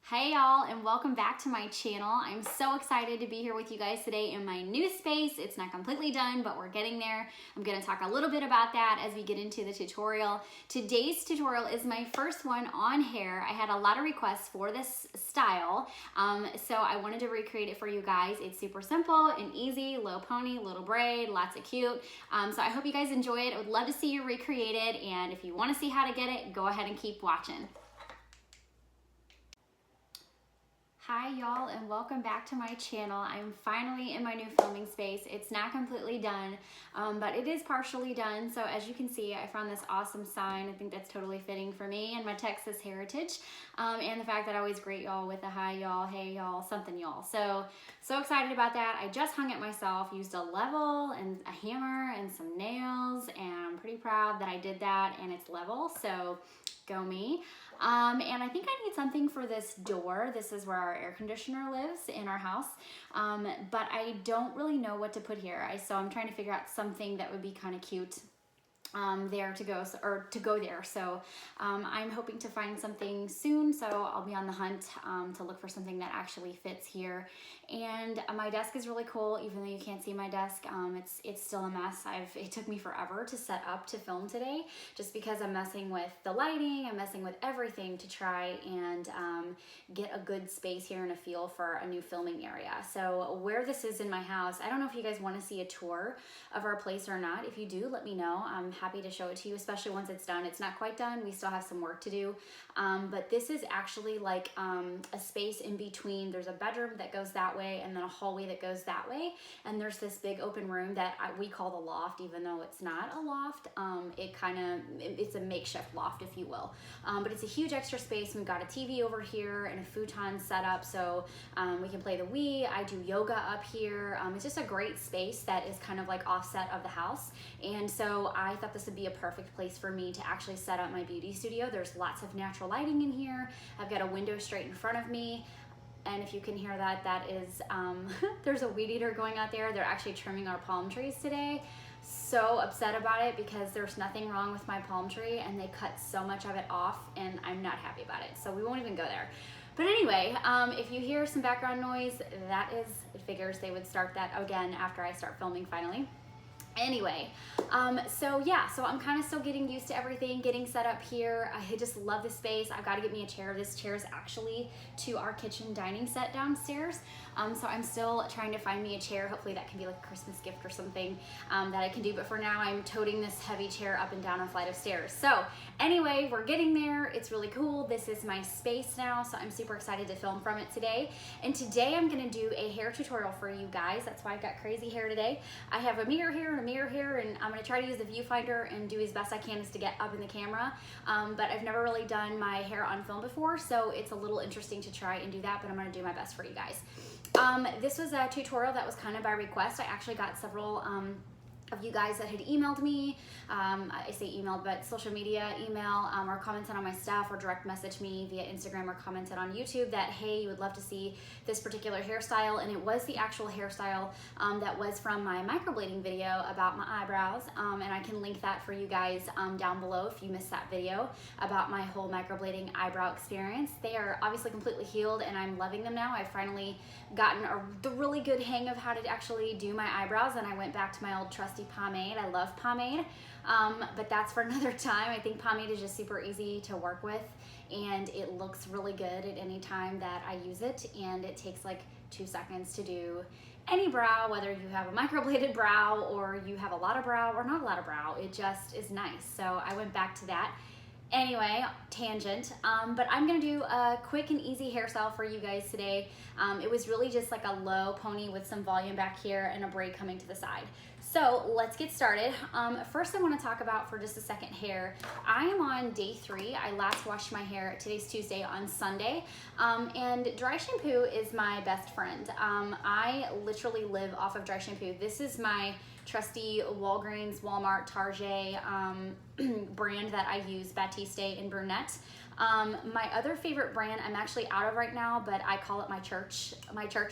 Hey y'all, and welcome back to my channel. I'm so excited to be here with you guys today in my new space. It's not completely done, but we're getting there. I'm gonna talk a little bit about that as we get into the tutorial. Today's tutorial is my first one on hair. I had a lot of requests for this style, so I wanted to recreate it for you guys. It's super simple and easy, low pony, little braid, lots of cute. So I hope you guys enjoy it. I would love to see you recreate it, and if you wanna see how to get it, go ahead and keep watching. Hi y'all, and welcome back to my channel. I'm finally in my new filming space. It's not completely done, but it is partially done. So as you can see, I found this awesome sign. I think that's totally fitting for me and my Texas heritage, and the fact that I always greet y'all with a hi y'all, hey y'all, something y'all. So excited about that. I just hung it myself, used a level and a hammer and some nails, and I'm pretty proud that I did that and it's level, so go me. And I think I need something for this door. This is where our air conditioner lives in our house, but I don't really know what to put here. So I'm trying to figure out something that would be kind of cute there to go there. So I'm hoping to find something soon, so I'll be on the hunt to look for something that actually fits here. And my desk is really cool, even though you can't see my desk. It's still a mess. It took me forever to set up to film today, just because I'm messing with the lighting, I'm messing with everything to try and get a good space here and a feel for a new filming area. So where this is in my house, I don't know if you guys want to see a tour of our place or not. If you do, let me know. I'm happy to show it to you, especially once it's done. It's not quite done. We still have some work to do, but this is actually like a space in between. There's a bedroom that goes that way and then a hallway that goes that way, and there's this big open room that we call the loft, even though it's not a loft. It's a makeshift loft, if you will, but it's a huge extra space. We've got a TV over here and a futon set up, so we can play the Wii. I do yoga up here. It's just a great space that is kind of like offset of the house, and so I thought this would be a perfect place for me to actually set up my beauty studio. There's lots of natural lighting in here. I've got a window straight in front of me, and if you can hear that, that is there's a weed eater going out there. They're actually trimming our palm trees today. So upset about it because there's nothing wrong with my palm tree, and they cut so much of it off, and I'm not happy about it, so we won't even go there. But anyway, if you hear some background noise, that is, it figures they would start that again after I start filming finally. Anyway, so yeah, so I'm kind of still getting used to everything, getting set up here. I just love this space. I've got to get me a chair. This chair is actually to our kitchen dining set downstairs. So I'm still trying to find me a chair. Hopefully that can be like a Christmas gift or something that I can do. But for now, I'm toting this heavy chair up and down a flight of stairs. So anyway, we're getting there. It's really cool. This is my space now, so I'm super excited to film from it today. And today I'm gonna do a hair tutorial for you guys. That's why I've got crazy hair today. I have a mirror here and a mirror here, and I'm gonna try to use the viewfinder and do as best I can as to get up in the camera. But I've never really done my hair on film before, so it's a little interesting to try and do that, but I'm gonna do my best for you guys. This was a tutorial that was kind of by request. I actually got several of you guys that had emailed me, I say emailed, but social media email, or commented on my stuff, or direct message me via Instagram, or commented on YouTube that, hey, you would love to see this particular hairstyle. And it was the actual hairstyle that was from my microblading video about my eyebrows, and I can link that for you guys down below if you missed that video about my whole microblading eyebrow experience. They are obviously completely healed, and I'm loving them now. I've finally gotten the really good hang of how to actually do my eyebrows, and I went back to my old trusty pomade. I love pomade, but that's for another time. I think pomade is just super easy to work with, and it looks really good at any time that I use it, and it takes like 2 seconds to do any brow, whether you have a microbladed brow or you have a lot of brow or not a lot of brow. It just is nice. So I went back to that. Anyway, tangent, but I'm gonna do a quick and easy hairstyle for you guys today. It was really just like a low pony with some volume back here and a braid coming to the side. So let's get started. First I wanna talk about for just a second hair. I am on day 3. I last washed my hair, today's Tuesday, on Sunday, and dry shampoo is my best friend. I literally live off of dry shampoo. This is my trusty Walgreens, Walmart, Target brand that I use, Batiste in brunette. My other favorite brand I'm actually out of right now, but I call it my church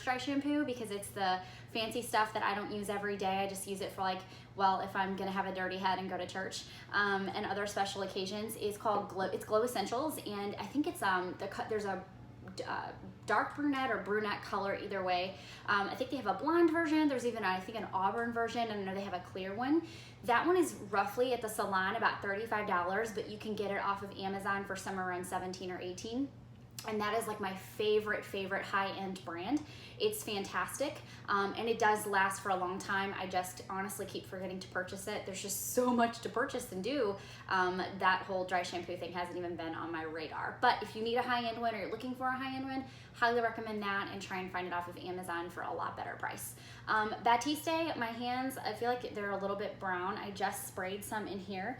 dry shampoo, because it's the fancy stuff that I don't use every day. I just use it for, like, well, if I'm gonna have a dirty head and go to church, and other special occasions. It's called Glow Essentials, and I think it's there's a dark brunette or brunette color, either way. I think they have a blonde version. There's even, I think, an auburn version, and I know they have a clear one. That one is roughly at the salon about $35, but you can get it off of Amazon for somewhere around 17 or 18. And that is like my favorite high-end brand. It's fantastic, and it does last for a long time. I just honestly keep forgetting to purchase it. There's just so much to purchase and do. That whole dry shampoo thing hasn't even been on my radar. But if you need a high-end one or you're looking for a high-end one, highly recommend that, and try and find it off of Amazon for a lot better price. Batiste, my hands, I feel like they're a little bit brown. I just sprayed some in here.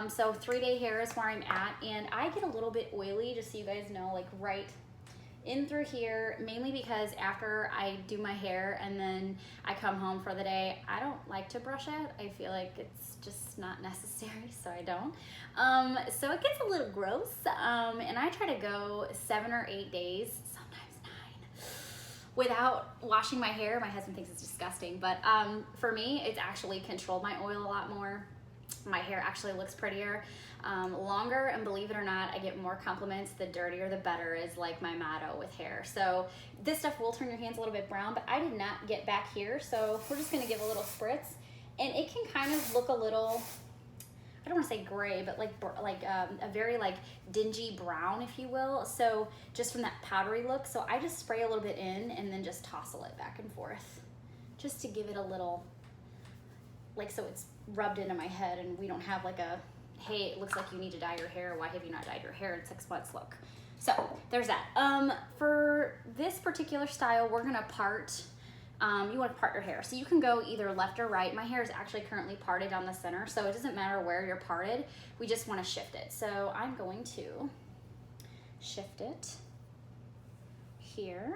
So 3-day hair is where I'm at, and I get a little bit oily, just so you guys know, like right in through here, mainly because after I do my hair and then I come home for the day, I don't like to brush it. I feel like it's just not necessary, so I don't. So it gets a little gross, and I try to go 7 or 8 days, sometimes 9, without washing my hair. My husband thinks it's disgusting, but for me, it's actually controlled my oil a lot more. My hair actually looks prettier, longer, and believe it or not, I get more compliments. The dirtier the better is like my motto with hair. So this stuff will turn your hands a little bit brown, but I did not get back here, so we're just gonna give a little spritz, and it can kind of look a little, I don't want to say gray, but like a very like dingy brown, if you will. So just from that powdery look, so I just spray a little bit in and then just tousle it back and forth, just to give it a little, like, so it's rubbed into my head and we don't have like a, hey, it looks like you need to dye your hair, why have you not dyed your hair in 6 months look. So there's that. For this particular style, we're gonna part, you wanna part your hair. So you can go either left or right. My hair is actually currently parted down the center, so it doesn't matter where you're parted, we just wanna shift it. So I'm going to shift it here.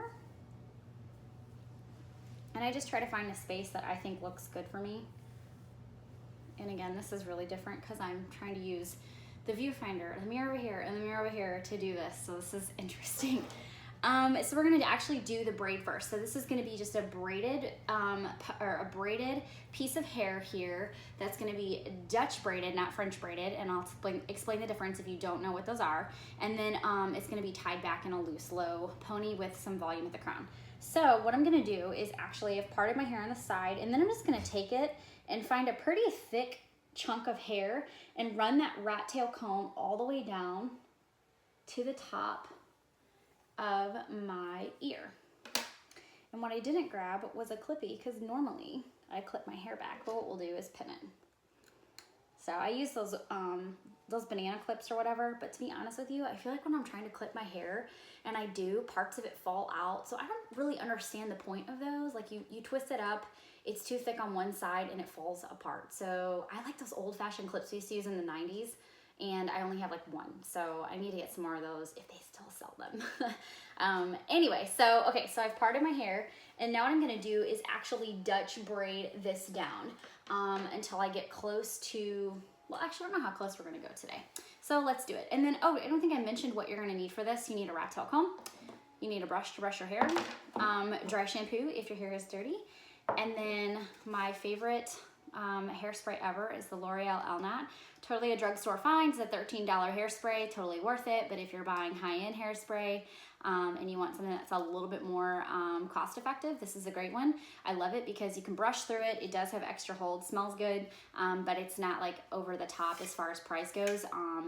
And I just try to find a space that I think looks good for me. And again, this is really different because I'm trying to use the viewfinder, the mirror over here, and the mirror over here to do this. So this is interesting. So we're gonna actually do the braid first. So this is gonna be just a braided, piece of hair here that's gonna be Dutch braided, not French braided, and I'll explain the difference if you don't know what those are. And then it's gonna be tied back in a loose low pony with some volume at the crown. So what I'm gonna do is actually, I've parted my hair on the side, and then I'm just gonna take it and find a pretty thick chunk of hair and run that rat tail comb all the way down to the top of my ear. And what I didn't grab was a clippy, because normally I clip my hair back, but what we'll do is pin it. So I use those banana clips or whatever, but to be honest with you, I feel like when I'm trying to clip my hair and I do, parts of it fall out. So I don't really understand the point of those. Like you twist it up, it's too thick on one side and it falls apart. So I like those old fashioned clips we used to use in the 90s, and I only have like one. So I need to get some more of those if they still sell them. Anyway, so I've parted my hair, and now what I'm gonna do is actually Dutch braid this down until I get close to, well, actually, I don't know how close we're gonna go today. So let's do it. And then, oh, I don't think I mentioned what you're gonna need for this. You need a rat tail comb. You need a brush to brush your hair. Dry shampoo if your hair is dirty. And then my favorite hairspray ever is the L'Oreal Elnat. Totally a drugstore find. It's a $13 hairspray, totally worth it. But if you're buying high-end hairspray and you want something that's a little bit more cost effective, this is a great one. I love it because you can brush through it. It does have extra hold, smells good, but it's not like over the top as far as price goes.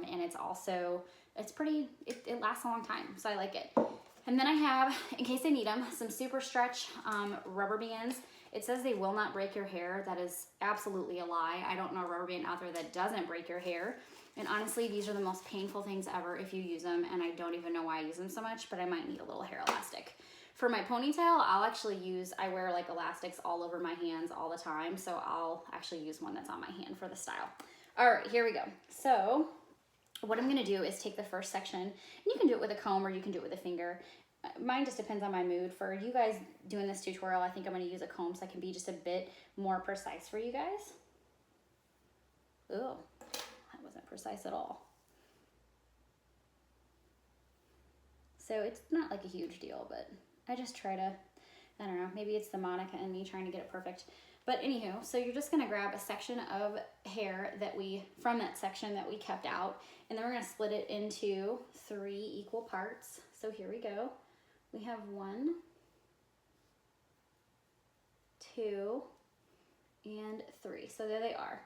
And it's also, it lasts a long time, so I like it. And then I have, in case I need them, some super stretch rubber bands. It says they will not break your hair. That is absolutely a lie. I don't know a rubber band out there that doesn't break your hair. And honestly, these are the most painful things ever if you use them, and I don't even know why I use them so much, but I might need a little hair elastic. For my ponytail, I wear like elastics all over my hands all the time, so I'll actually use one that's on my hand for the style. All right, here we go. So what I'm gonna do is take the first section, and you can do it with a comb or you can do it with a finger. Mine just depends on my mood. For you guys doing this tutorial, I think I'm going to use a comb so I can be just a bit more precise for you guys. Oh, that wasn't precise at all. So it's not like a huge deal, but I just try to, I don't know, maybe it's the Monica and me trying to get it perfect. But anywho, so you're just gonna grab a section of hair from that section that we kept out, and then we're gonna split it into 3 equal parts. So here we go. We have 1, 2, and 3. So there they are.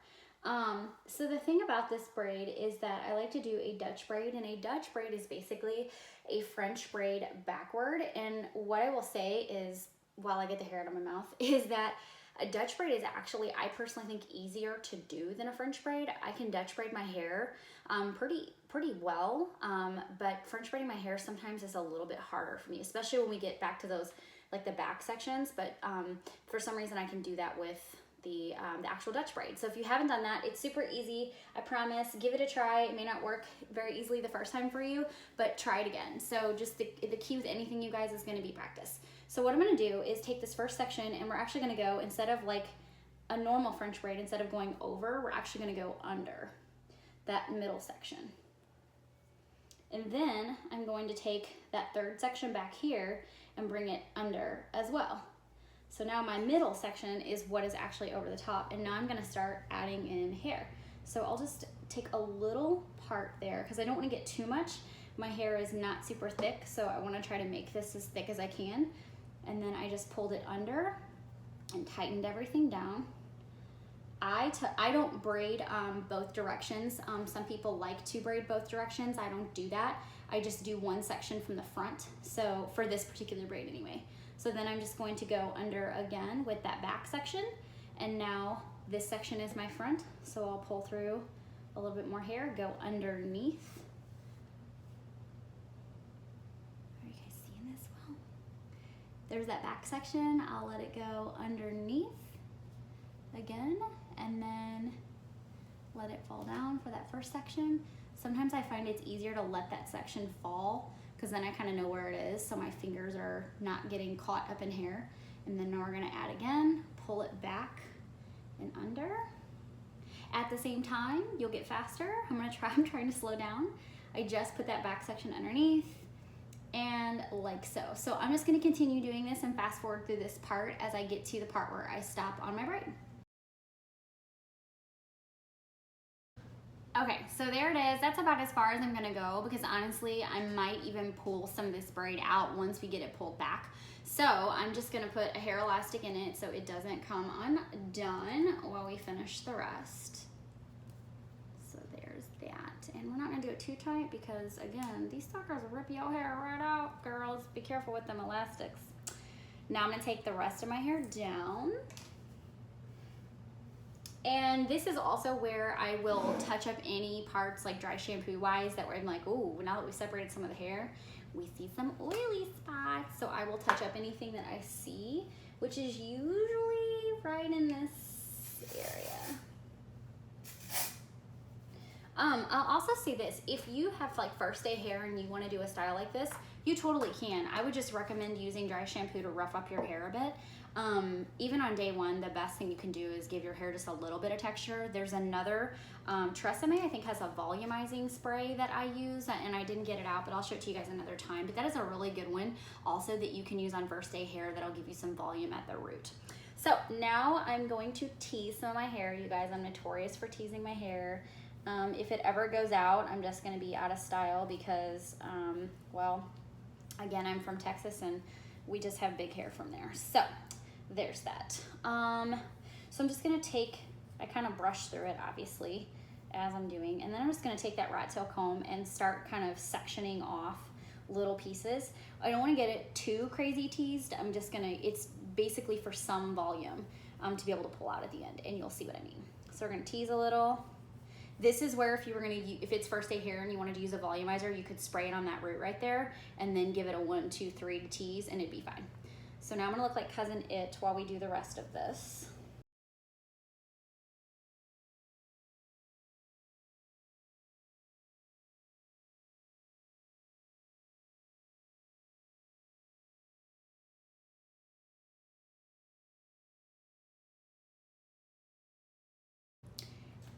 So the thing about this braid is that I like to do a Dutch braid, and a Dutch braid is basically a French braid backward. And what I will say is, while I get the hair out of my mouth, is that a Dutch braid is actually, I personally think, easier to do than a French braid. I can Dutch braid my hair pretty well, but French braiding my hair sometimes is a little bit harder for me, especially when we get back to those, like the back sections. But for some reason I can do that with the actual Dutch braid. So if you haven't done that, it's super easy. I promise. Give it a try. It may not work very easily the first time for you, but try it again. So just the key with anything, you guys, is going to be practice. So what I'm going to do is take this first section, and we're actually going to go, instead of like a normal French braid, instead of going over, we're actually going to go under that middle section. And then I'm going to take that third section back here and bring it under as well. So now my middle section is what is actually over the top, and now I'm gonna start adding in hair. So I'll just take a little part there because I don't want to get too much. My hair is not super thick, so I want to try to make this as thick as I can. And then I just pulled it under and tightened everything down. I don't braid both directions. Some people like to braid both directions. I don't do that. I just do one section from the front. So for this particular braid anyway. So then I'm just going to go under again with that back section. And now this section is my front. So I'll pull through a little bit more hair, go underneath. Are you guys seeing this well? There's that back section. I'll let it go underneath again, and then let it fall down for that first section. Sometimes I find it's easier to let that section fall because then I kind of know where it is, so my fingers are not getting caught up in hair. And then now we're gonna add again, pull it back and under. At the same time, you'll get faster. I'm trying to slow down. I just put that back section underneath, and like so. So I'm just gonna continue doing this and fast forward through this part as I get to the part where I stop on my braid. Okay, so there it is. That's about as far as I'm gonna go because honestly, I might even pull some of this braid out once we get it pulled back. So I'm just gonna put a hair elastic in it so it doesn't come undone while we finish the rest. So there's that. And we're not gonna do it too tight because again, these suckers will rip your hair right out, girls. Be careful with them elastics. Now I'm gonna take the rest of my hair down. And this is also where I will touch up any parts like dry shampoo wise that where I'm like, oh, now that we separated some of the hair, we see some oily spots. So I will touch up anything that I see, which is usually right in this area. I'll also say this, if you have like first day hair and you want to do a style like this, you totally can. I would just recommend using dry shampoo to rough up your hair a bit. Even on day one, the best thing you can do is give your hair just a little bit of texture. There's another, Tresemme, I think, has a volumizing spray that I use, and I didn't get it out, but I'll show it to you guys another time. But that is a really good one also that you can use on first day hair that'll give you some volume at the root. So now I'm going to tease some of my hair, you guys. I'm notorious for teasing my hair. If it ever goes out, I'm just gonna be out of style because, well, again, I'm from Texas and we just have big hair from there. So there's that. So I'm just gonna take, I kind of brush through it obviously as I'm doing, and then I'm just gonna take that rat tail comb and start kind of sectioning off little pieces. I don't wanna get it too crazy teased. I'm just gonna, it's basically for some volume to be able to pull out at the end, and you'll see what I mean. So we're gonna tease a little. This is where if you were gonna, if it's first day hair and you wanted to use a volumizer, you could spray it on that root right there and then give it a 1, 2, 3 to tease and it'd be fine. So now I'm gonna look like Cousin It while we do the rest of this.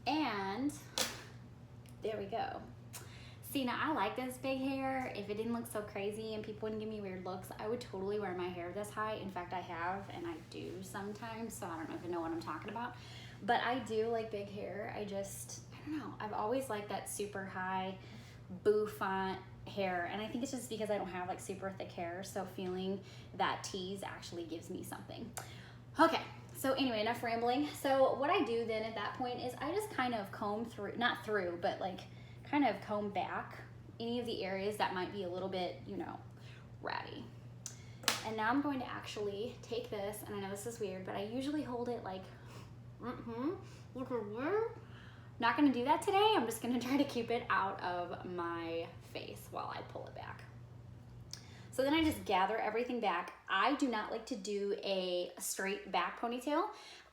And there we go. See, now I like this big hair. If it didn't look so crazy and people wouldn't give me weird looks, I would totally wear my hair this high. In fact, I have, and I do sometimes, so I don't even know what I'm talking about. But I do like big hair. I don't know. I've always liked that super high bouffant hair, and I think it's just because I don't have like super thick hair, so feeling that tease actually gives me something. Okay, so anyway, enough rambling. So what I do then at that point is I just kind of comb through, not through, but like kind of comb back any of the areas that might be a little bit, you know, ratty. And now I'm going to actually take this, and I know this is weird, but I usually hold it like, not gonna do that today. I'm just gonna try to keep it out of my face while I pull it back. So then I just gather everything back. I do not like to do a straight back ponytail.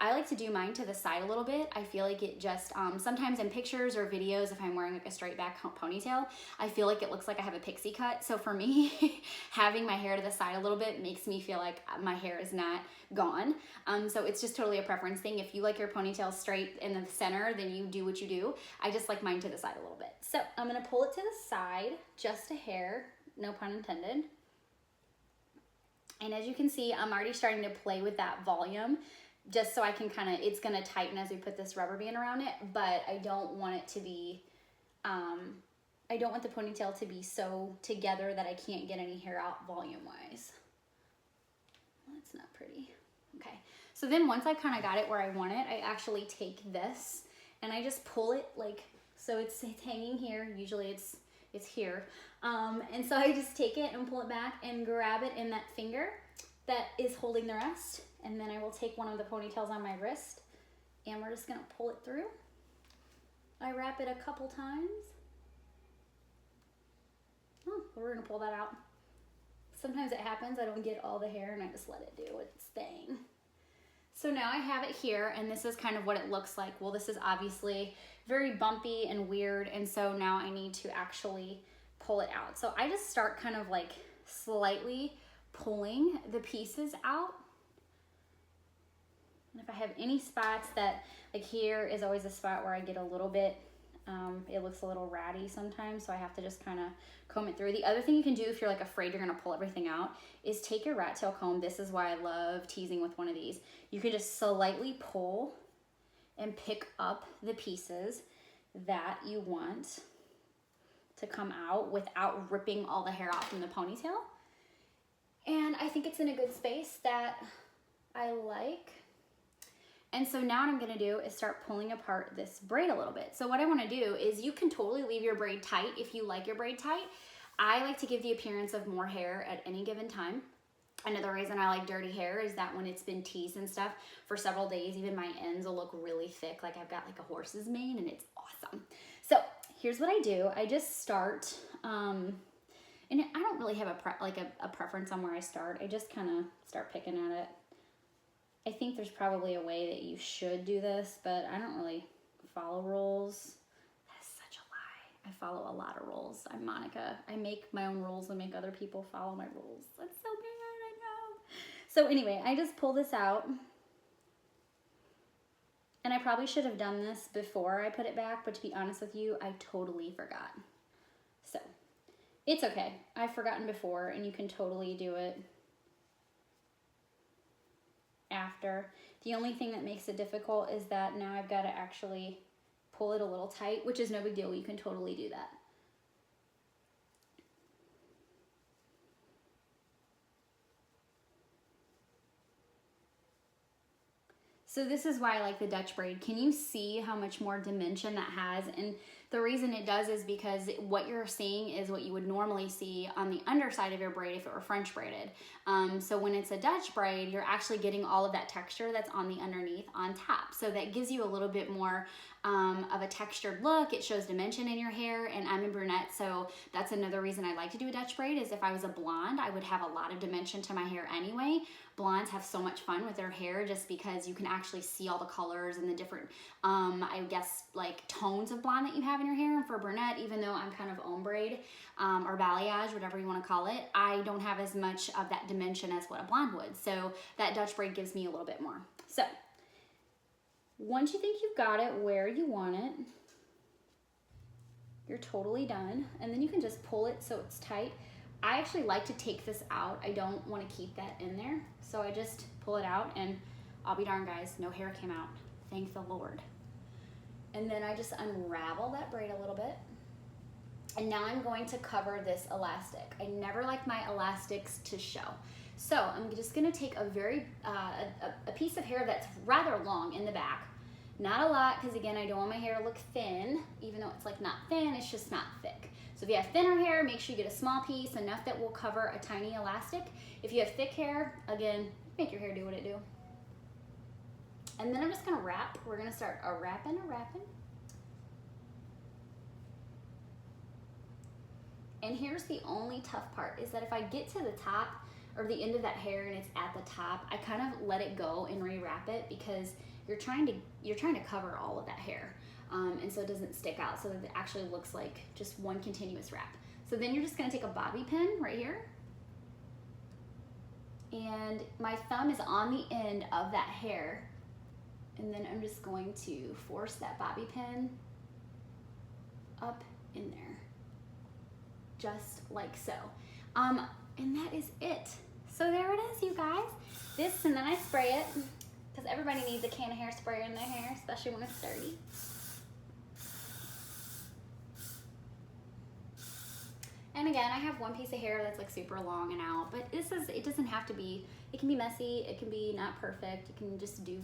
I like to do mine to the side a little bit. I feel like it just, sometimes in pictures or videos, if I'm wearing like a straight back ponytail, I feel like it looks like I have a pixie cut. So for me, having my hair to the side a little bit makes me feel like my hair is not gone. So it's just totally a preference thing. If you like your ponytail straight in the center, then you do what you do. I just like mine to the side a little bit. So I'm gonna pull it to the side, just a hair, no pun intended. And as you can see, I'm already starting to play with that volume just so I can kind of, it's gonna tighten as we put this rubber band around it, but I don't want it to be, I don't want the ponytail to be so together that I can't get any hair out volume-wise. That's not pretty. Okay, so then once I kind of got it where I want it, I actually take this and I just pull it like, so it's hanging here, usually it's here. And so I just take it and pull it back and grab it in that finger that is holding the rest. And then I will take one of the ponytails on my wrist and we're just gonna pull it through. I wrap it a couple times. Oh, we're gonna pull that out. Sometimes it happens, I don't get all the hair and I just let it do its thing. So now I have it here and this is kind of what it looks like. Well, this is obviously very bumpy and weird, and so now I need to actually pull it out. So I just start kind of like slightly pulling the pieces out. And if I have any spots that, like here is always a spot where I get a little bit, it looks a little ratty sometimes, so I have to just kind of comb it through. The other thing you can do if you're like afraid you're gonna pull everything out is take your rat tail comb. This is why I love teasing with one of these. You can just slightly pull and pick up the pieces that you want to come out without ripping all the hair out from the ponytail. And I think it's in a good space that I like. And so now what I'm gonna do is start pulling apart this braid a little bit. So what I wanna do is you can totally leave your braid tight if you like your braid tight. I like to give the appearance of more hair at any given time. Another reason I like dirty hair is that when it's been teased and stuff for several days, even my ends will look really thick, like I've got like a horse's mane, and it's awesome. So here's what I do. I just start, and I don't really have a preference on where I start. I just kind of start picking at it. I think there's probably a way that you should do this, but I don't really follow rules. That's such a lie. I follow a lot of rules. I'm Monica. I make my own rules and make other people follow my rules. That's so bad, I know. So anyway, I just pull this out. And I probably should have done this before I put it back, but to be honest with you, I totally forgot. So it's okay. I've forgotten before, and you can totally do it after. The only thing that makes it difficult is that now I've got to actually pull it a little tight, which is no big deal. You can totally do that. So this is why I like the Dutch braid. Can you see how much more dimension that has? And the reason it does is because what you're seeing is what you would normally see on the underside of your braid if it were French braided. So when it's a Dutch braid, you're actually getting all of that texture that's on the underneath on top. So that gives you a little bit more of a textured look. It shows dimension in your hair, and I'm a brunette, so that's another reason I like to do a Dutch braid. Is if I was a blonde, I would have a lot of dimension to my hair anyway. Blondes have so much fun with their hair just because you can actually see all the colors and the different, I guess, like tones of blonde that you have in your hair. And for brunette, even though I'm kind of ombre or balayage, whatever you want to call it, I don't have as much of that dimension as what a blonde would. So that Dutch braid gives me a little bit more. So once you think you've got it where you want it, you're totally done. And then you can just pull it so it's tight. I actually like to take this out. I don't want to keep that in there. So I just pull it out, and I'll be darned, guys, no hair came out. Thank the Lord. And then I just unravel that braid a little bit. And now I'm going to cover this elastic. I never like my elastics to show. So I'm just gonna take a piece of hair that's rather long in the back. Not a lot, because again, I don't want my hair to look thin, even though it's like not thin, it's just not thick. So if you have thinner hair, make sure you get a small piece, enough that will cover a tiny elastic. If you have thick hair, again, make your hair do what it do. And then I'm just gonna wrap. We're gonna start a wrapping. And here's the only tough part, is that if I get to the top or the end of that hair and it's at the top, I kind of let it go and rewrap it, because you're trying to cover all of that hair. And so it doesn't stick out, so that it actually looks like just one continuous wrap. So then you're just gonna take a bobby pin right here, and my thumb is on the end of that hair, and then I'm just going to force that bobby pin up in there, just like so. And that is it. So there it is, you guys. This, and then I spray it, because everybody needs a can of hairspray in their hair, especially when it's dirty. And again, I have one piece of hair that's like super long and out, but it doesn't have to be. It can be messy, it can be not perfect, you can just do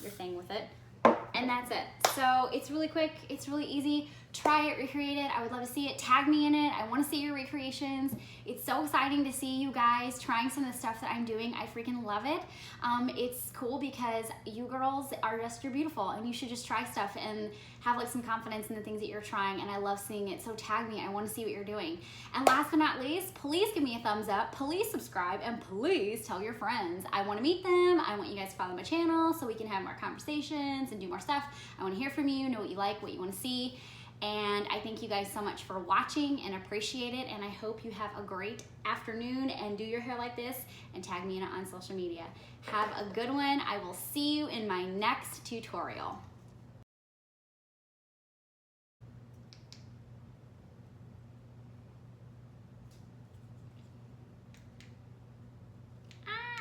your thing with it. And that's it. So it's really quick, it's really easy. Try it, recreate it. I would love to see it. Tag me in it. I want to see your recreations. It's so exciting to see you guys trying some of the stuff that I'm doing. I freaking love it. It's cool because you girls you're beautiful, and you should just try stuff and have like some confidence in the things that you're trying, and I love seeing it. So tag me. I want to see what you're doing. And last but not least, please give me a thumbs up, please subscribe, and please tell your friends. I want to meet them. I want you guys to follow my channel so we can have more conversations and do more stuff. I want to hear from you, know what you like, what you want to see. And I thank you guys so much for watching and appreciate it. And I hope you have a great afternoon and do your hair like this, and tag me in it on social media. Have a good one. I will see you in my next tutorial.